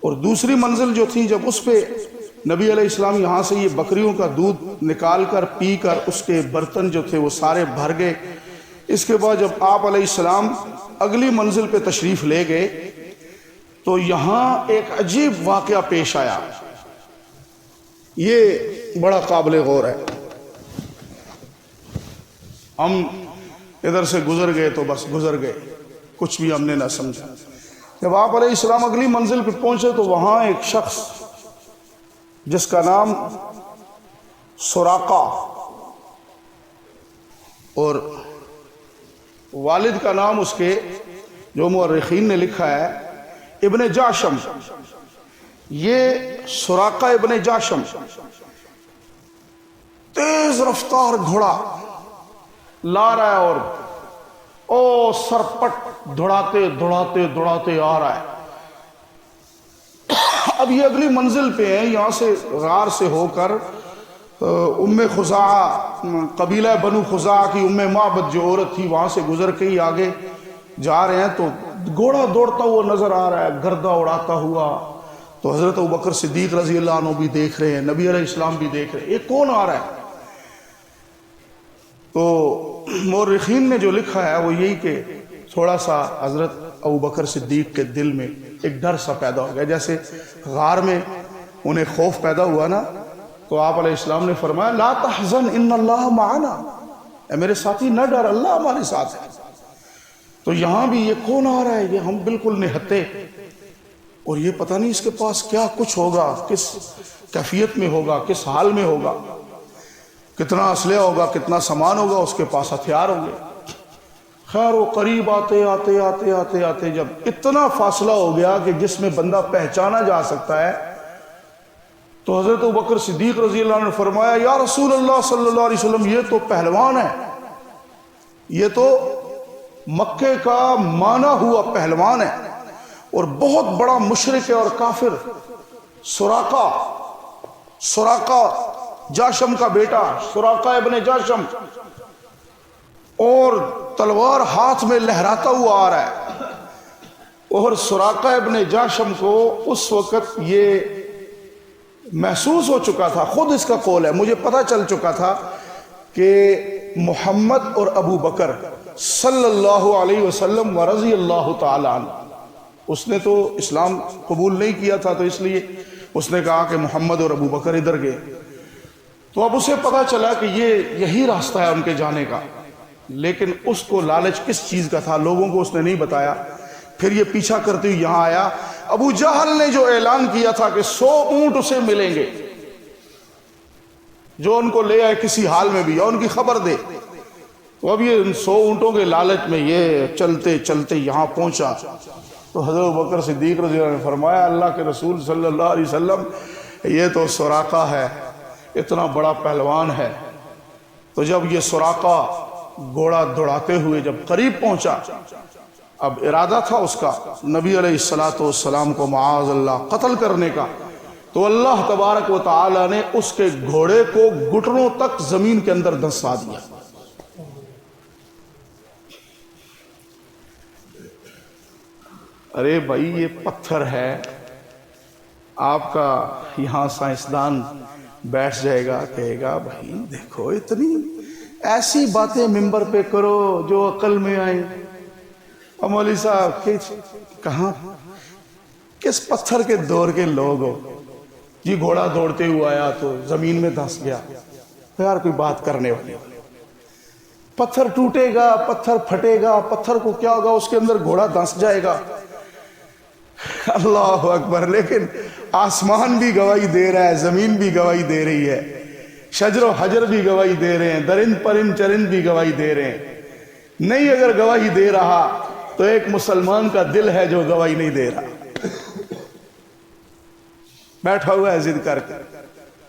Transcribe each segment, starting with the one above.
اور دوسری منزل جو تھی جب اس پہ نبی علیہ السلام یہاں سے یہ بکریوں کا دودھ نکال کر پی کر اس کے برتن جو تھے وہ سارے بھر گئے. اس کے بعد جب آپ علیہ السلام اگلی منزل پہ تشریف لے گئے تو یہاں ایک عجیب واقعہ پیش آیا. یہ بڑا قابل غور ہے. ہم ادھر سے گزر گئے تو بس گزر گئے، کچھ بھی ہم نے نہ سمجھا. جب آپ علیہ السلام اگلی منزل پہ پہنچے تو وہاں ایک شخص جس کا نام سراقہ اور والد کا نام اس کے جو مورخین نے لکھا ہے ابن جاشم. یہ سراقہ ابن جاشم تیز رفتار گھوڑا لا رہا ہے اور سرپٹ دوڑاتے دوڑاتے دوڑاتے آ رہا ہے. اب یہ اگلی منزل پہ ہیں. یہاں سے غار سے ہو کر ام خزاعہ قبیلہ بنو خزاعہ کی ام معبد جو عورت تھی وہاں سے گزر کے ہی آگے جا رہے ہیں تو گھوڑا دوڑتا ہوا نظر آ رہا ہے، گردہ اڑاتا ہوا. تو حضرت ابوبکر صدیق رضی اللہ عنہ بھی دیکھ رہے ہیں، نبی علیہ السلام بھی دیکھ رہے ہیں، یہ کون آ رہا ہے؟ تو مورخین نے جو لکھا ہے وہ یہی کہ تھوڑا سا حضرت ابوبکر صدیق کے دل میں ایک ڈر سا پیدا ہو گیا، جیسے غار میں انہیں خوف پیدا ہوا نا. تو آپ علیہ السلام نے فرمایا لا تحزن ان اللہ معنا، اے میرے ساتھی نہ ڈر، اللہ ہمارے ساتھ ہے. تو یہاں بھی یہ کون آ رہا ہے؟ یہ ہم بالکل نہتے اور یہ پتہ نہیں اس کے پاس کیا کچھ ہوگا، کس کیفیت میں ہوگا، کس حال میں ہوگا، کتنا اسلحہ ہوگا، کتنا سامان ہوگا، اس کے پاس ہتھیار ہوں گے. خیر وہ قریب آتے آتے آتے آتے آتے جب اتنا فاصلہ ہو گیا کہ جس میں بندہ پہچانا جا سکتا ہے تو حضرت ابوبکر صدیق رضی اللہ عنہ نے فرمایا یا رسول اللہ صلی اللہ علیہ وسلم یہ تو پہلوان ہے، یہ تو مکے کا مانا ہوا پہلوان ہے اور بہت بڑا مشرک ہے اور کافر. سراقہ جاشم کا بیٹا سراقہ ابن جاشم، اور تلوار ہاتھ میں لہراتا ہوا آ رہا ہے. اور سراقہ ابن جاشم کو اس وقت یہ محسوس ہو چکا تھا، خود اس کا قول ہے، مجھے پتہ چل چکا تھا کہ محمد اور ابو بکر صلی اللہ علیہ وسلم و رضی اللہ تعالی عنہ، اس نے تو اسلام قبول نہیں کیا تھا تو اس لیے اس نے کہا کہ محمد اور ابو بکر ادھر گئے. تو اب اسے پتا چلا کہ یہی راستہ ہے ان کے جانے کا، لیکن اس کو لالچ کس چیز کا تھا لوگوں کو اس نے نہیں بتایا. پھر یہ پیچھا کرتے ہوئے یہاں آیا. ابو جہل نے جو اعلان کیا تھا کہ 100 اونٹ اسے ملیں گے جو ان کو لے آئے کسی حال میں بھی یا ان کی خبر دے، تو اب یہ 100 اونٹوں کے لالچ میں یہ چلتے چلتے یہاں پہنچا. تو حضرت ابوبکر صدیق رضی اللہ عنہ نے فرمایا اللہ کے رسول صلی اللہ علیہ وسلم یہ تو سراقہ ہے، اتنا بڑا پہلوان ہے. تو جب یہ سراقہ گھوڑا دوڑاتے ہوئے جب قریب پہنچا، اب ارادہ تھا اس کا نبی علیہ السلام کو معاذ اللہ قتل کرنے کا، تو اللہ تبارک و تعالی نے اس کے گھوڑے کو گھٹنوں تک زمین کے اندر دھنسا دیا. ارے بھائی یہ پتھر ہے، آپ کا یہاں سائنسدان بیٹھ جائے گا کہے گا بھائی دیکھو اتنی ایسی باتیں ممبر پہ کرو جو عقل میں آئیں. مولوی صاحب کہاں کس پتھر کے دور کے لوگ ہو جی، گھوڑا دوڑتے ہوئے آیا تو زمین میں دھنس گیا. یار کوئی بات کرنے والی، پتھر ٹوٹے گا، پتھر پھٹے گا، پتھر کو کیا ہوگا، اس کے اندر گھوڑا دھنس جائے گا. اللہ اکبر. لیکن آسمان بھی گواہی دے رہا ہے، زمین بھی گواہی دے رہی ہے، شجر و حجر بھی گواہی دے رہے ہیں، درند پرند چرند بھی گواہی دے رہے ہیں. نہیں اگر گواہی دے رہا تو ایک مسلمان کا دل ہے جو گواہی نہیں دے رہا، بیٹھا ہوا ہے ضد کر کے.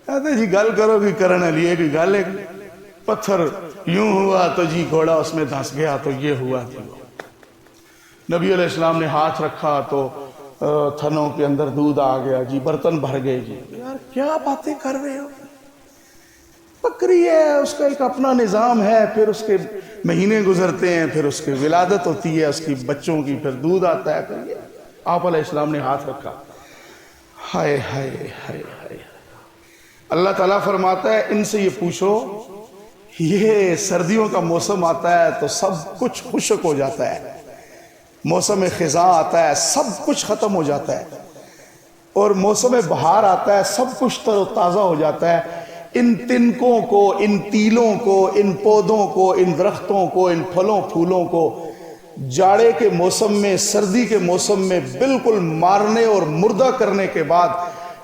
کہتے جی گل کرو کہ کرنے لیے کہ گل ہے، پتھر یوں ہوا تو جی گھوڑا اس میں دھنس گیا تو یہ ہوا. نبی علیہ السلام نے ہاتھ رکھا تو تھنوں کے اندر دودھ آ گیا جی، برتن بھر گئے جی. یار کیا باتیں کر رہے ہو، بکری ہے، اس کا ایک اپنا نظام ہے، پھر اس کے مہینے گزرتے ہیں، پھر اس کی ولادت ہوتی ہے، اس کی بچوں کی، پھر دودھ آتا ہے. پھر آپ علیہ السلام نے ہاتھ رکھا ہائے ہائے ہائے ہائے، اللہ تعالیٰ فرماتا ہے ان سے یہ پوچھو، یہ سردیوں کا موسم آتا ہے تو سب کچھ خشک ہو جاتا ہے، موسم خزاں آتا ہے سب کچھ ختم ہو جاتا ہے، اور موسم بہار آتا ہے سب کچھ تر و تازہ ہو جاتا ہے۔ ان تنکوں کو، ان تیلوں کو، ان پودوں کو، ان درختوں کو، ان پھلوں پھولوں کو جاڑے کے موسم میں، سردی کے موسم میں بالکل مارنے اور مردہ کرنے کے بعد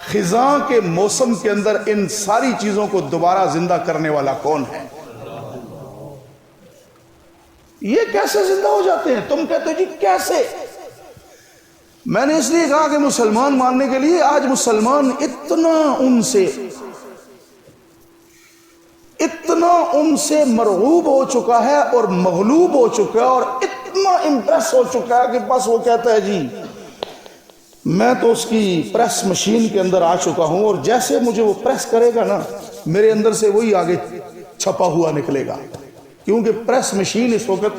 خزاں کے موسم کے اندر ان ساری چیزوں کو دوبارہ زندہ کرنے والا کون ہے؟ یہ کیسے زندہ ہو جاتے ہیں؟ تم کہتے ہو جی کیسے؟ میں نے اس لیے کہا کہ مسلمان ماننے کے لیے آج مسلمان اتنا ان سے مرغوب ہو چکا ہے اور مغلوب ہو چکا ہے اور اتنا امپریس ہو چکا ہے کہ بس وہ کہتا ہے جی میں تو اس کی پریس مشین کے اندر آ چکا ہوں، اور جیسے مجھے وہ پریس کرے گا نا میرے اندر سے وہی آگے چھپا ہوا نکلے گا، کیونکہ پریس مشین اس وقت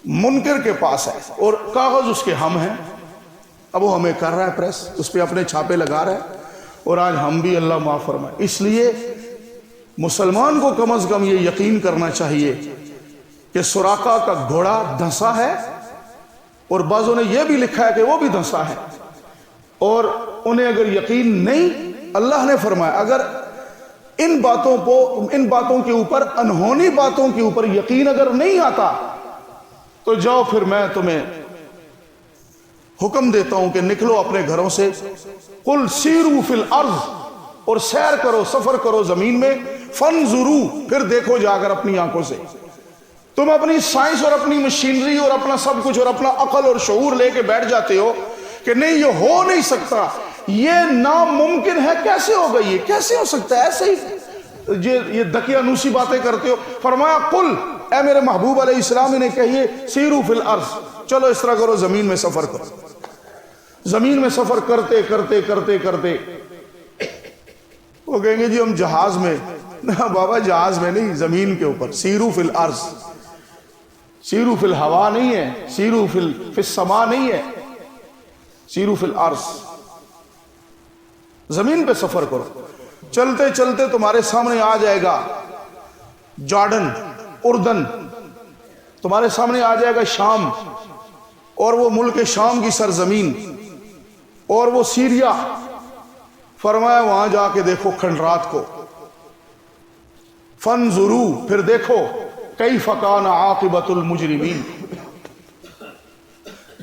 منکر کے پاس ہے اور کاغذ اس کے ہم ہیں، اب وہ ہمیں کر رہا ہے پریس، اس پہ اپنے چھاپے لگا رہا ہے، اور آج ہم بھی اللہ معاف فرمائے۔ اس لیے مسلمان کو کم از کم یہ یقین کرنا چاہیے کہ سراقہ کا گھوڑا دھنسا ہے، اور بعضوں نے یہ بھی لکھا ہے کہ وہ بھی دھنسا ہے، اور انہیں اگر یقین نہیں، اللہ نے فرمایا اگر ان باتوں کے اوپر، انہونی باتوں کے اوپر یقین اگر نہیں آتا تو جاؤ پھر میں تمہیں حکم دیتا ہوں کہ نکلو اپنے گھروں سے، قل سیروا فی الارض، اور سیر کرو، سفر کرو زمین میں، فانظروا، پھر دیکھو جا کر اپنی آنکھوں سے۔ تم اپنی سائنس اور اپنی مشینری اور اپنا سب کچھ اور اپنا عقل اور شعور لے کے بیٹھ جاتے ہو کہ نہیں یہ ہو نہیں سکتا، یہ ناممکن ہے، کیسے ہوگا، یہ کیسے ہو سکتا ہے، ایسے ہی یہ دقیانوسی باتیں کرتے ہو۔ فرمایا قل، اے میرے محبوب علیہ السلام انہیں کہیے سیروا فی الارض، چلو اس طرح کرو، زمین میں سفر کرو۔ زمین میں سفر کرتے کرتے کرتے کرتے وہ کہیں گے جی ہم جہاز میں، نہ بابا جہاز میں نہیں، زمین کے اوپر، سیروا فی الارض، سیروا فی الہوا نہیں ہے، سیروا فی السما نہیں ہے، سیروا فی الارض، زمین پہ سفر کرو۔ چلتے چلتے تمہارے سامنے آ جائے گا جارڈن، اردن، تمہارے سامنے آ جائے گا شام، اور وہ ملک شام کی سرزمین، اور وہ سیریا۔ فرمایا وہاں جا کے دیکھو کھنڈرات کو، فانظروا، پھر دیکھو کیف کان عاقبۃ المجرمین،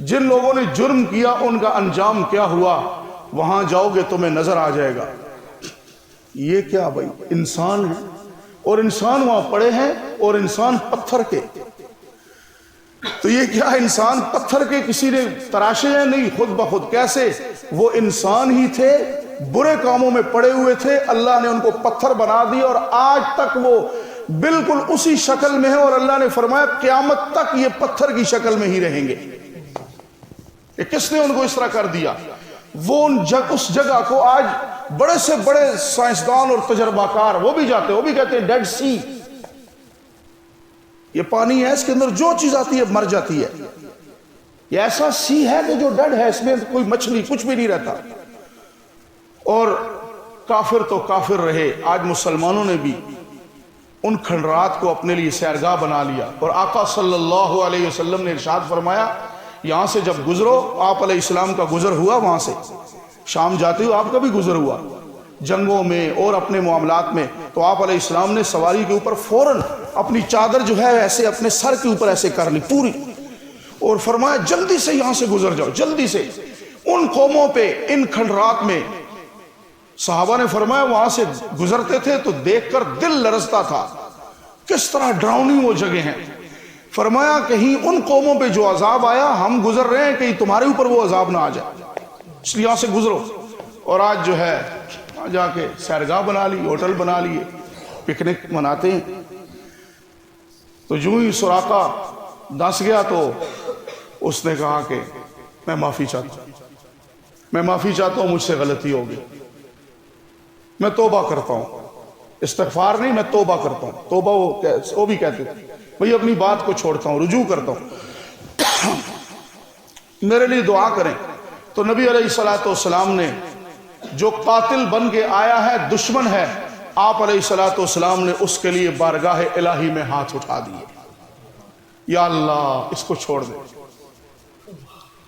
جن لوگوں نے جرم کیا ان کا انجام کیا ہوا، وہاں جاؤ گے تمہیں نظر آ جائے گا۔ یہ کیا بھائی، انسان ہے، اور انسان وہاں پڑے ہیں، اور انسان پتھر کے، تو یہ کیا انسان پتھر کے کسی نے تراشے ہیں؟ نہیں، خود بخود۔ کیسے؟ وہ انسان ہی تھے، برے کاموں میں پڑے ہوئے تھے، اللہ نے ان کو پتھر بنا دیا، اور آج تک وہ بالکل اسی شکل میں ہے، اور اللہ نے فرمایا قیامت تک یہ پتھر کی شکل میں ہی رہیں گے۔ کہ کس نے ان کو اس طرح کر دیا؟ وہ اس جگہ کو آج بڑے سے بڑے سائنسدان اور تجربہ کار وہ بھی جاتے ہیں، وہ بھی کہتے ہیں ڈیڈ سی، یہ پانی ہے، اس کے اندر جو چیز آتی ہے مر جاتی ہے، یہ ایسا سی ہے کہ جو ڈیڈ ہے، اس میں کوئی مچھلی کچھ بھی نہیں رہتا۔ اور کافر تو کافر رہے، آج مسلمانوں نے بھی ان کھنڈرات کو اپنے لیے سیرگاہ بنا لیا، اور آقا صلی اللہ علیہ وسلم نے ارشاد فرمایا یہاں سے جب گزرو، آپ علیہ السلام کا گزر ہوا وہاں سے، شام جاتے ہو آپ کا بھی گزر ہوا، جنگوں میں اور اپنے معاملات میں، تو آپ علیہ السلام نے سواری کے اوپر فوراً اپنی چادر جو ہے ایسے اپنے سر کے اوپر ایسے کر لی پوری، اور فرمایا جلدی سے یہاں سے گزر جاؤ، جلدی سے۔ ان قوموں پہ، ان کھنڈرات میں صحابہ نے فرمایا وہاں سے گزرتے تھے تو دیکھ کر دل لرزتا تھا، کس طرح ڈراؤنی وہ جگہ ہیں۔ فرمایا کہیں ان قوموں پہ جو عذاب آیا، ہم گزر رہے ہیں، کہیں تمہارے اوپر وہ عذاب نہ آ جائے، اس لیے یہاں سے گزرو۔ اور آج جو ہے جا کے سیرگاہ بنا لی، ہوٹل بنا لیے، پکنک مناتے ہیں۔ تو جو ہی سراقہ دس گیا تو اس نے کہا کہ میں معافی چاہتا ہوں، میں معافی چاہتا ہوں، مجھ سے غلطی ہو گئی، میں توبہ کرتا ہوں، استغفار نہیں، میں توبہ کرتا ہوں۔ توبہ وہ بھی کہتے تھے بھئی اپنی بات کو چھوڑتا ہوں، رجوع کرتا ہوں، میرے لیے دعا کریں۔ تو نبی علیہ الصلوۃ والسلام نے جو قاتل بن کے آیا ہے دشمن ہے، آپ علیہ الصلوۃ والسلام نے اس کے لیے بارگاہ الہی میں ہاتھ اٹھا دیے، یا اللہ اس کو چھوڑ دے۔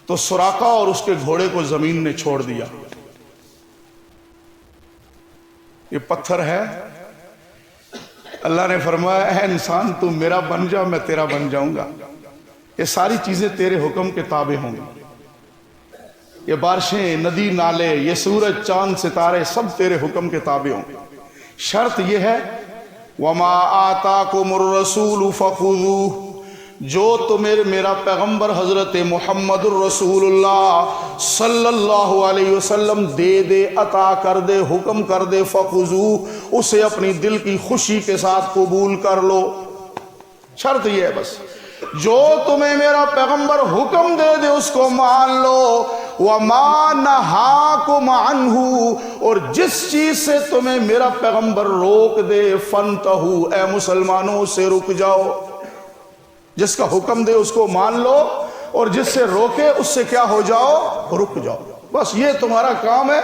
تو سراقہ اور اس کے گھوڑے کو زمین نے چھوڑ دیا۔ یہ پتھر ہے، اللہ نے فرمایا اے انسان تو میرا بن جا، میں تیرا بن جاؤں گا، یہ ساری چیزیں تیرے حکم کے تابع ہوں گی، یہ بارشیں، ندی، نالے، یہ سورج، چاند، ستارے سب تیرے حکم کے تابع ہوں گے۔ شرط یہ ہے وَمَا آتَاكُمُ الرَّسُولُ فَخُذُوهُ، جو تمہیں میرا پیغمبر حضرت محمد الرسول اللہ صلی اللہ علیہ وسلم دے دے، عطا کر دے، حکم کر دے، فَخُذُوهُ، اسے اپنی دل کی خوشی کے ساتھ قبول کر لو۔ شرط یہ ہے بس، جو تمہیں میرا پیغمبر حکم دے دے اس کو مان لو، وَمَا نَهَاكُمْ عَنْهُ، اور جس چیز سے تمہیں میرا پیغمبر روک دے، فَانْتَهُوا، اے مسلمانوں سے رک جاؤ۔ جس کا حکم دے اس کو مان لو، اور جس سے روکے اس سے کیا ہو جاؤ، رک جاؤ۔ بس یہ تمہارا کام ہے،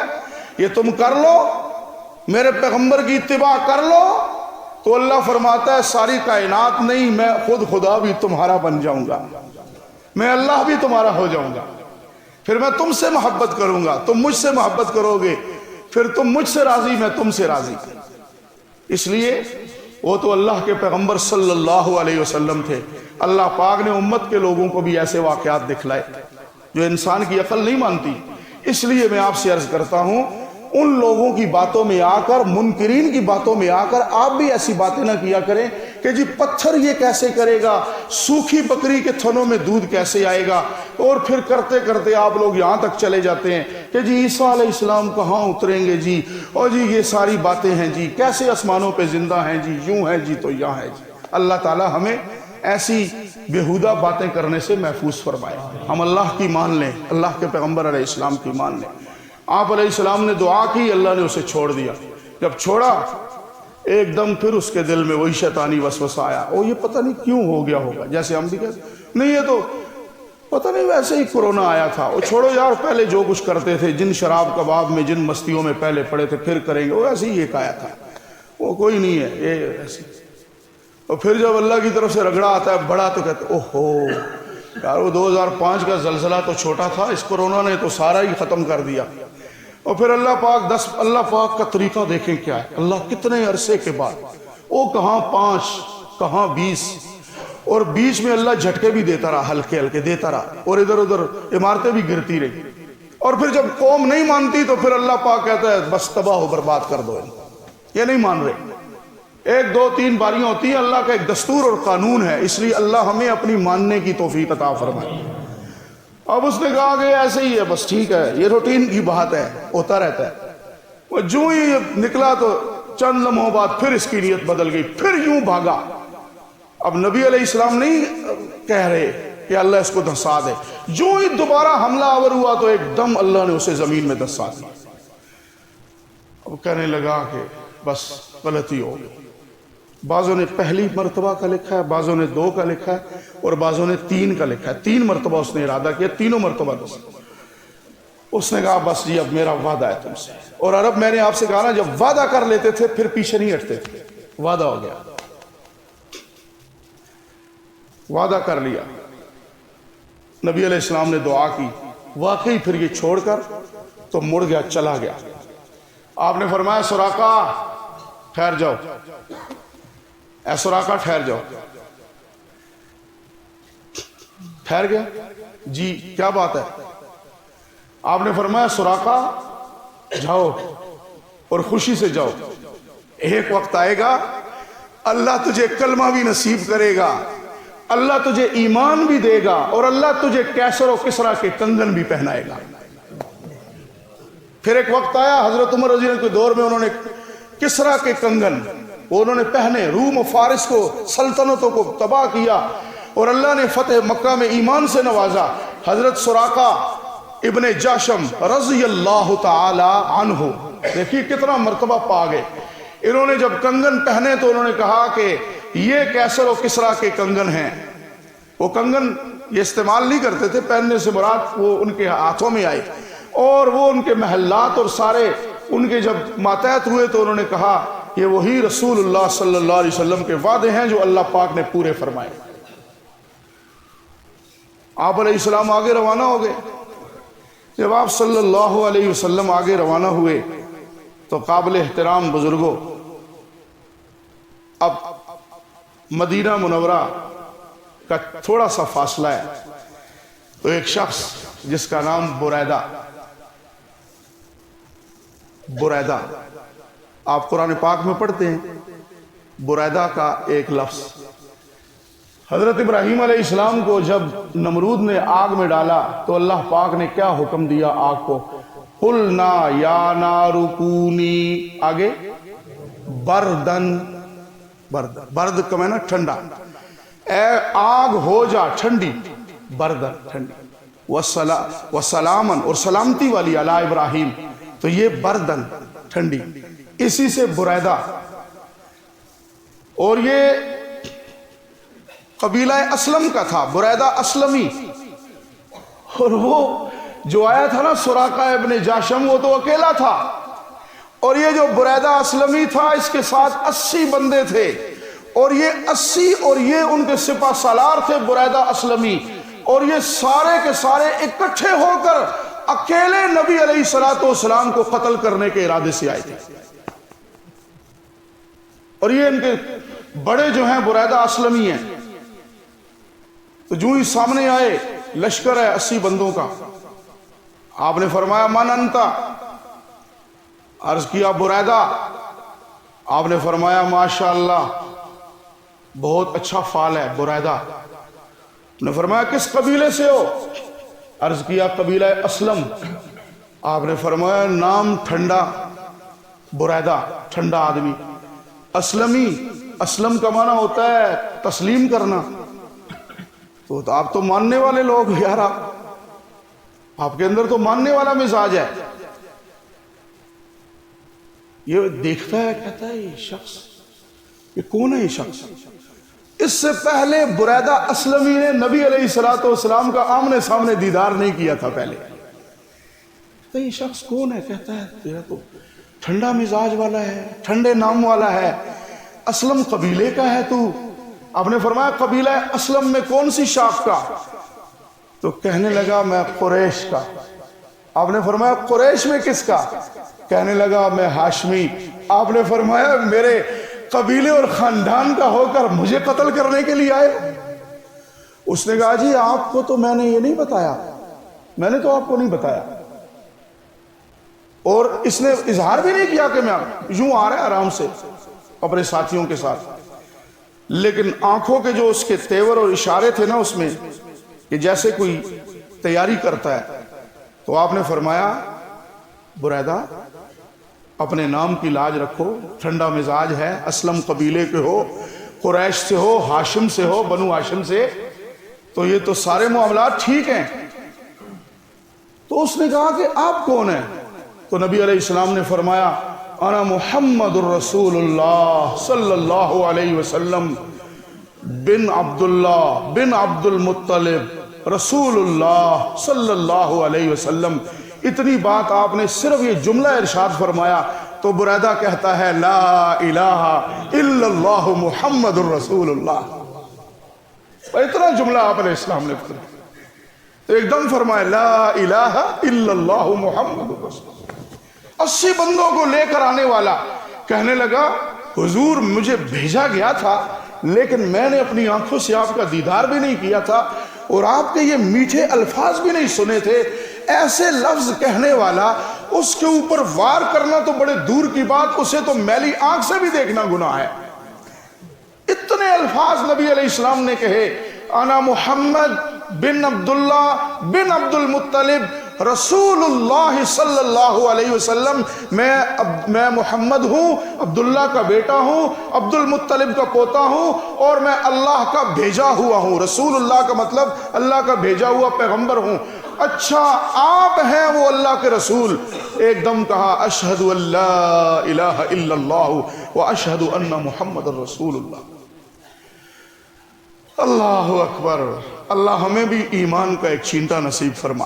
یہ تم کر لو، میرے پیغمبر کی اتباع کر لو، تو اللہ فرماتا ہے ساری کائنات نہیں، میں خود خدا بھی تمہارا بن جاؤں گا، میں اللہ بھی تمہارا ہو جاؤں گا، پھر میں تم سے محبت کروں گا، تم مجھ سے محبت کرو گے، پھر تم مجھ سے راضی، میں تم سے راضی۔ اس لیے وہ تو اللہ کے پیغمبر صلی اللہ علیہ وسلم تھے، اللہ پاک نے امت کے لوگوں کو بھی ایسے واقعات دکھلائے جو انسان کی عقل نہیں مانتی۔ اس لیے میں آپ سے عرض کرتا ہوں، ان لوگوں کی باتوں میں آ کر، منکرین کی باتوں میں آ کر آپ بھی ایسی باتیں نہ کیا کریں کہ جی پتھر یہ کیسے کرے گا، سوکھی بکری کے تھنوں میں دودھ کیسے آئے گا، اور پھر کرتے کرتے آپ لوگ یہاں تک چلے جاتے ہیں کہ جی عیسیٰ علیہ السلام کہاں اتریں گے جی، اور جی یہ ساری باتیں ہیں جی، کیسے آسمانوں پہ زندہ ہیں جی، یوں ہے جی تو یہاں ہے جی۔ اللہ تعالی ہمیں ایسی بیہودہ باتیں کرنے سے محفوظ فرمائے، ہم اللہ کی مان لیں، اللہ کے پیغمبر علیہ السلام کی مان لیں۔ آپ علیہ السلام نے دعا کی، اللہ نے اسے چھوڑ دیا۔ جب چھوڑا ایک دم پھر اس کے دل میں وہی شیطانی وسوسہ آیا، او یہ پتہ نہیں کیوں ہو گیا ہوگا، جیسے ہم بھی کہتے نہیں یہ تو پتہ نہیں ویسے ہی کورونا آیا تھا، وہ چھوڑو یار، پہلے جو کچھ کرتے تھے، جن شراب کباب میں، جن مستیوں میں پہلے پڑے تھے پھر کریں گے، وہ ایسے ہی ایک آیا تھا، وہ کوئی نہیں ہے یہ ایسے۔ اور پھر جب اللہ کی طرف سے رگڑا آتا ہے بڑا تو کہتے اوہو یار وہ 2005 کا زلزلہ تو چھوٹا تھا، اس کورونا نے تو سارا ہی ختم کر دیا۔ اور پھر اللہ پاک کا طریقہ دیکھیں کیا ہے، اللہ کتنے عرصے کے بعد، وہ کہاں 5 کہاں 20، اور بیچ میں اللہ جھٹکے بھی دیتا رہا، ہلکے ہلکے دیتا رہا، اور ادھر ادھر عمارتیں بھی گرتی رہی۔ اور پھر جب قوم نہیں مانتی تو پھر اللہ پاک کہتا ہے بس تباہ و برباد کر دو، یہ نہیں مان رہے۔ 1 2 3 باریاں ہوتی ہیں، اللہ کا ایک دستور اور قانون ہے، اس لیے اللہ ہمیں اپنی ماننے کی توفیق عطا فرمائے۔ اب اس نے کہا کہ ایسے ہی ہے، بس ٹھیک ہے، یہ روٹین کی بات ہے، ہوتا رہتا ہے۔ وہ جو ہی نکلا تو چند لمحوں بعد پھر اس کی نیت بدل گئی، پھر یوں بھاگا۔ اب نبی علیہ السلام نہیں کہہ رہے کہ اللہ اس کو دھسا دے، جو ہی دوبارہ حملہ آور ہوا تو ایک دم اللہ نے اسے زمین میں دھسا دیا۔ اب کہنے لگا کہ بس غلطی ہو گئی۔ بعضوں نے پہلی مرتبہ کا لکھا ہے، بعضوں نے 2 کا لکھا ہے، اور بعضوں نے 3 کا لکھا ہے، 3 مرتبہ اس نے ارادہ کیا، تینوں مرتبہ دس۔ اس نے کہا بس جی اب میرا وعدہ ہے تم سے، اور عرب میں نے آپ سے کہا نا جب وعدہ کر لیتے تھے پھر پیچھے نہیں ہٹتے تھے، وعدہ ہو گیا، وعدہ کر لیا۔ نبی علیہ السلام نے دعا کی، واقعی پھر یہ چھوڑ کر تو مڑ گیا، چلا گیا۔ آپ نے فرمایا سراقہ ٹھہر جاؤ، اے سراقہ ٹھہر جاؤ۔ ٹھہر گیا، جی کیا بات ہے؟ آپ نے فرمایا سراقہ جاؤ اور خوشی سے جاؤ، ایک وقت آئے گا اللہ تجھے کلمہ بھی نصیب کرے گا، اللہ تجھے ایمان بھی دے گا، اور اللہ تجھے کیسر و کسرا کے کنگن بھی پہنائے گا۔ پھر ایک وقت آیا حضرت عمر رضی اللہ عنہ کے دور میں، انہوں نے کسرا کے کنگن وہ انہوں نے پہنے، روم و فارس کو، سلطنتوں کو تباہ کیا، اور اللہ نے فتح مکہ میں ایمان سے نوازا۔ حضرت سراقہ ابن جاشم رضی اللہ تعالی عنہ، دیکھیے کتنا مرتبہ پا گئے۔ انہوں نے جب کنگن پہنے تو انہوں نے کہا کہ یہ کیسر و کسرا کے کنگن ہیں۔ وہ کنگن یہ استعمال نہیں کرتے تھے، پہننے سے مراد وہ ان کے ہاتھوں میں آئے، اور وہ ان کے محلات اور سارے ان کے جب ماتحت ہوئے تو انہوں نے کہا یہ وہی رسول اللہ صلی اللہ علیہ وسلم کے وعدے ہیں جو اللہ پاک نے پورے فرمائے۔ آپ علیہ السلام آگے روانہ ہو گئے۔ جب آپ صلی اللہ علیہ وسلم آگے روانہ ہوئے تو قابل احترام بزرگوں، اب مدینہ منورہ کا تھوڑا سا فاصلہ ہے، تو ایک شخص جس کا نام بریدہ، آپ قرآن پاک میں پڑھتے ہیں بریدہ کا ایک لفظ، حضرت ابراہیم علیہ السلام کو جب نمرود نے آگ میں ڈالا تو اللہ پاک نے کیا حکم دیا آگ کو؟ قلنا یا نار کونی، آگے بردن، برد کا معنی ٹھنڈا، اے آگ ہو جا ٹھنڈی، بردن ٹھنڈی، وسلامن اور سلامتی والی علی ابراہیم، تو یہ بردن ٹھنڈی، اسی سے بریدہ۔ اور یہ قبیلہ اسلم کا تھا، بریدہ اسلمی، اور وہ جو آیا تھا نا سراقہ ابن جاشم، وہ تو اکیلا تھا، اور یہ جو بریدہ اسلمی تھا اس کے ساتھ 80 بندے تھے، اور یہ 80 اور یہ ان کے سپہ سالار تھے بریدہ اسلمی، اور یہ سارے کے سارے اکٹھے ہو کر اکیلے نبی علیہ السلام کو قتل کرنے کے ارادے سے آئے تھے۔ اور یہ ان کے بڑے جو ہیں بریدہ اسلمی ہیں، تو جو ہی سامنے آئے، لشکر ہے 80 بندوں کا، آپ نے فرمایا من انتا، عرض کیا بریدہ، آپ نے فرمایا ماشاءاللہ بہت اچھا فعال ہے بریدہ، نے فرمایا کس قبیلے سے ہو؟ عرض کیا قبیلہ اسلم، آپ نے فرمایا نام ٹھنڈا، بریدہ ٹھنڈا آدمی، اسلمی، اسلم کا معنی ہوتا ہے تسلیم کرنا، تو آپ تو ماننے والے لوگ یار، آپ کے اندر تو ماننے والا مزاج ہے۔ یہ دیکھتا ہے، کہتا ہے یہ شخص، یہ کون ہے یہ شخص؟ اس سے پہلے بریدہ اسلمی نے نبی علیہ السلام کا آمنے سامنے دیدار نہیں کیا تھا پہلے، تو یہ شخص کون ہے؟ کہتا ہے تیرا تو ٹھنڈا مزاج والا ہے، ٹھنڈے نام والا ہے، اسلم قبیلے کا ہے تو؟ آپ نے فرمایا قبیلہ اسلم میں کون سی شاخ کا؟ تو کہنے لگا میں قریش کا۔ آپ نے فرمایا قریش میں کس کا؟ کہنے لگا میں ہاشمی۔ آپ نے فرمایا میرے قبیلے اور خاندان کا ہو کر مجھے قتل کرنے کے لیے آئے؟ اس نے کہا جی آپ کو تو میں نے یہ نہیں بتایا، میں نے تو آپ کو نہیں بتایا، اور اس نے اظہار بھی نہیں کیا کہ میں یوں آ رہا ہے آرام سے اپنے ساتھیوں کے ساتھ، لیکن آنکھوں کے جو اس کے تیور اور اشارے تھے نا اس میں کہ جیسے کوئی تیاری کرتا ہے، تو آپ نے فرمایا بریدہ اپنے نام کی لاج رکھو، ٹھنڈا مزاج ہے، اسلم قبیلے کے ہو، قریش سے ہو، ہاشم سے ہو، بنو ہاشم سے، تو یہ تو سارے معاملات ٹھیک ہیں۔ تو اس نے کہا کہ آپ کون ہیں؟ تو نبی علیہ السلام نے فرمایا انا محمد الرسول اللہ صلی اللہ علیہ وسلم بن عبداللہ بن عبد المطلب رسول اللہ صلی اللہ علیہ وسلم۔ اتنی بات آپ نے صرف یہ جملہ ارشاد فرمایا تو بریدہ کہتا ہے لا الہ الا اللہ محمد الرسول اللہ۔ اتنا جملہ آپ علیہ السلام نے فرمایا تو ایک دم فرمایا لا الہ الا اللہ محمد الرسول اللہ۔ 80 بندوں کو لے کر آنے والا کہنے لگا حضور مجھے بھیجا گیا تھا لیکن میں نے اپنی آنکھوں سے آپ کا دیدار بھی نہیں کیا تھا اور آپ کے یہ میٹھے الفاظ بھی نہیں سنے تھے، ایسے لفظ کہنے والا اس کے اوپر وار کرنا تو بڑے دور کی بات، اسے تو میلی آنکھ سے بھی دیکھنا گناہ ہے۔ اتنے الفاظ نبی علیہ السلام نے کہے انا محمد بن عبداللہ بن عبد المطلب رسول اللہ صلی اللہ علیہ وسلم، میں محمد ہوں، عبداللہ کا بیٹا ہوں، عبد المطلب کا پوتا ہوں، اور میں اللہ کا بھیجا ہوا ہوں۔ رسول اللہ کا مطلب اللہ کا بھیجا ہوا پیغمبر ہوں۔ اچھا آپ ہیں وہ اللہ کے رسول؟ ایک دم کہا اشہد ان لا الہ الا اللہ واشہد ان محمد الرسول اللہ۔ اللہ اکبر۔ اللہ ہمیں بھی ایمان کا ایک چینٹا نصیب فرما۔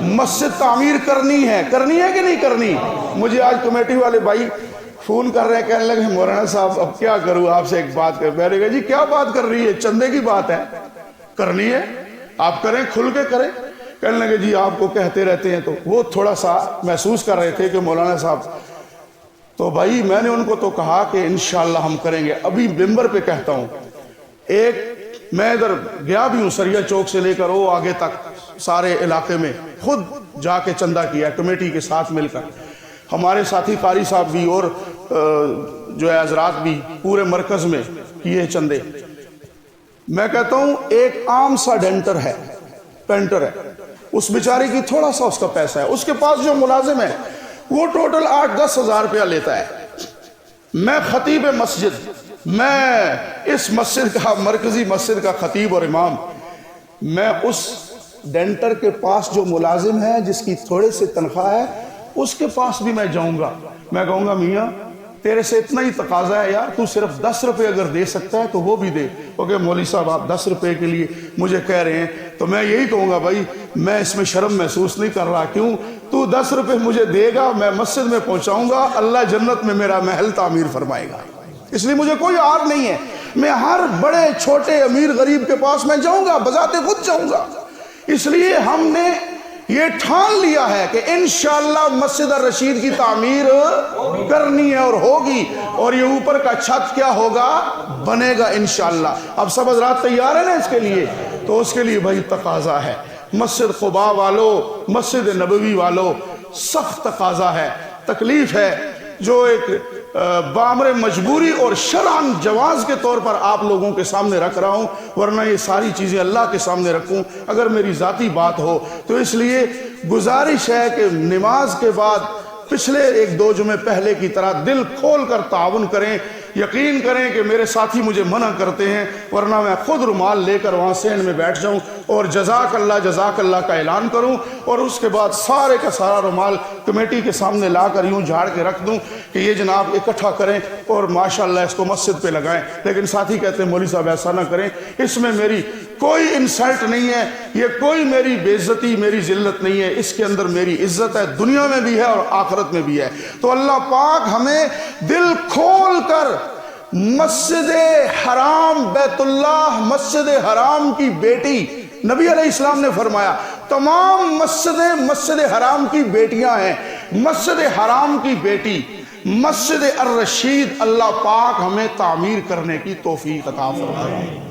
مسجد تعمیر کرنی ہے کہ نہیں کرنی؟ مجھے آج کمیٹی والے بھائی فون کر رہے ہیں، کہنے لگے مولانا صاحب اب کیا کروں آپ سے ایک بات کر. میں نے کہا جی کیا بات کر رہی ہے؟ چندے کی بات ہے، کرنی ہے آپ کریں، کھل کے کریں. کہنے لگے جی آپ کو کہتے رہتے ہیں. تو وہ تھوڑا سا محسوس کر رہے تھے کہ مولانا صاحب، تو بھائی میں نے ان کو تو کہا کہ انشاءاللہ ہم کریں گے. ابھی ممبر پہ کہتا ہوں، میں ادھر گیا بھی ہوں سریا چوک سے لے کر وہ آگے تک سارے علاقے میں خود جا کے چندہ کیا کمیٹی کے ساتھ مل کر. ہمارے ساتھی قاری صاحب بھی اور جو ہے حضرات بھی پورے مرکز میں کیے چندے. میں کہتا ہوں ایک عام سا ڈینٹر ہے، پینٹر ہے، اس بیچارے کی تھوڑا سا اس کا پیسہ ہے، اس کے پاس جو ملازم ہے وہ ٹوٹل 8-10 ہزار روپیہ لیتا ہے. میں خطیب مسجد، میں اس مسجد کا مرکزی مسجد کا خطیب اور امام، میں اس ڈینٹر کے پاس جو ملازم ہے جس کی تھوڑے سے تنخواہ ہے اس کے پاس بھی میں جاؤں گا. میں کہوں گا میاں تیرے سے اتنا ہی تقاضا ہے یار، تو صرف 10 روپے اگر دے سکتا ہے تو وہ بھی دے. کہ مولوی صاحب آپ 10 روپے کے لیے مجھے کہہ رہے ہیں، تو میں یہی کہوں گا بھائی میں اس میں شرم محسوس نہیں کر رہا. کیوں؟ تو 10 روپے مجھے دے گا، میں مسجد میں پہنچاؤں گا، اللہ جنت میں میرا محل تعمیر فرمائے گا. اس لیے مجھے کوئی عار نہیں ہے، میں ہر بڑے چھوٹے امیر غریب کے پاس میں جاؤں گا، بذات خود جاؤں گا. اس لیے ہم نے یہ ٹھان لیا ہے کہ انشاءاللہ مسجد الرشید کی تعمیر کرنی ہے اور ہوگی، اور یہ اوپر کا چھت کیا ہوگا؟ بنے گا انشاءاللہ. اب سب حضرات تیار ہیں نا اس کے لیے؟ تو اس کے لیے بھائی تقاضا ہے. مسجد قباء والو، مسجد نبوی والو، سخت تقاضا ہے، تکلیف ہے جو ایک بامر مجبوری اور شرعاً جواز کے طور پر آپ لوگوں کے سامنے رکھ رہا ہوں، ورنہ یہ ساری چیزیں اللہ کے سامنے رکھوں اگر میری ذاتی بات ہو. تو اس لیے گزارش ہے کہ نماز کے بعد پچھلے 1-2 جمعے پہلے کی طرح دل کھول کر تعاون کریں. یقین کریں کہ میرے ساتھی مجھے منع کرتے ہیں، ورنہ میں خود رومال لے کر وہاں سین میں بیٹھ جاؤں اور جزاک اللہ کا اعلان کروں، اور اس کے بعد سارے کا سارا رومال کمیٹی کے سامنے لا کر یوں جھاڑ کے رکھ دوں کہ یہ جناب اکٹھا کریں اور ماشاءاللہ اس کو مسجد پہ لگائیں. لیکن ساتھی کہتے ہیں مولوی صاحب ایسا نہ کریں، اس میں میری کوئی انسلٹ نہیں ہے، یہ کوئی میری بے عزتی، میری ذلت نہیں ہے، اس کے اندر میری عزت ہے، دنیا میں بھی ہے اور آخرت میں بھی ہے. تو اللہ پاک ہمیں دل کھول کر مسجد حرام، بیت اللہ مسجد حرام کی بیٹی، نبی علیہ السلام نے فرمایا تمام مسجدیں مسجد حرام کی بیٹیاں ہیں. مسجد حرام کی بیٹی مسجد الرشید اللہ پاک ہمیں تعمیر کرنے کی توفیق عطا فرمائے.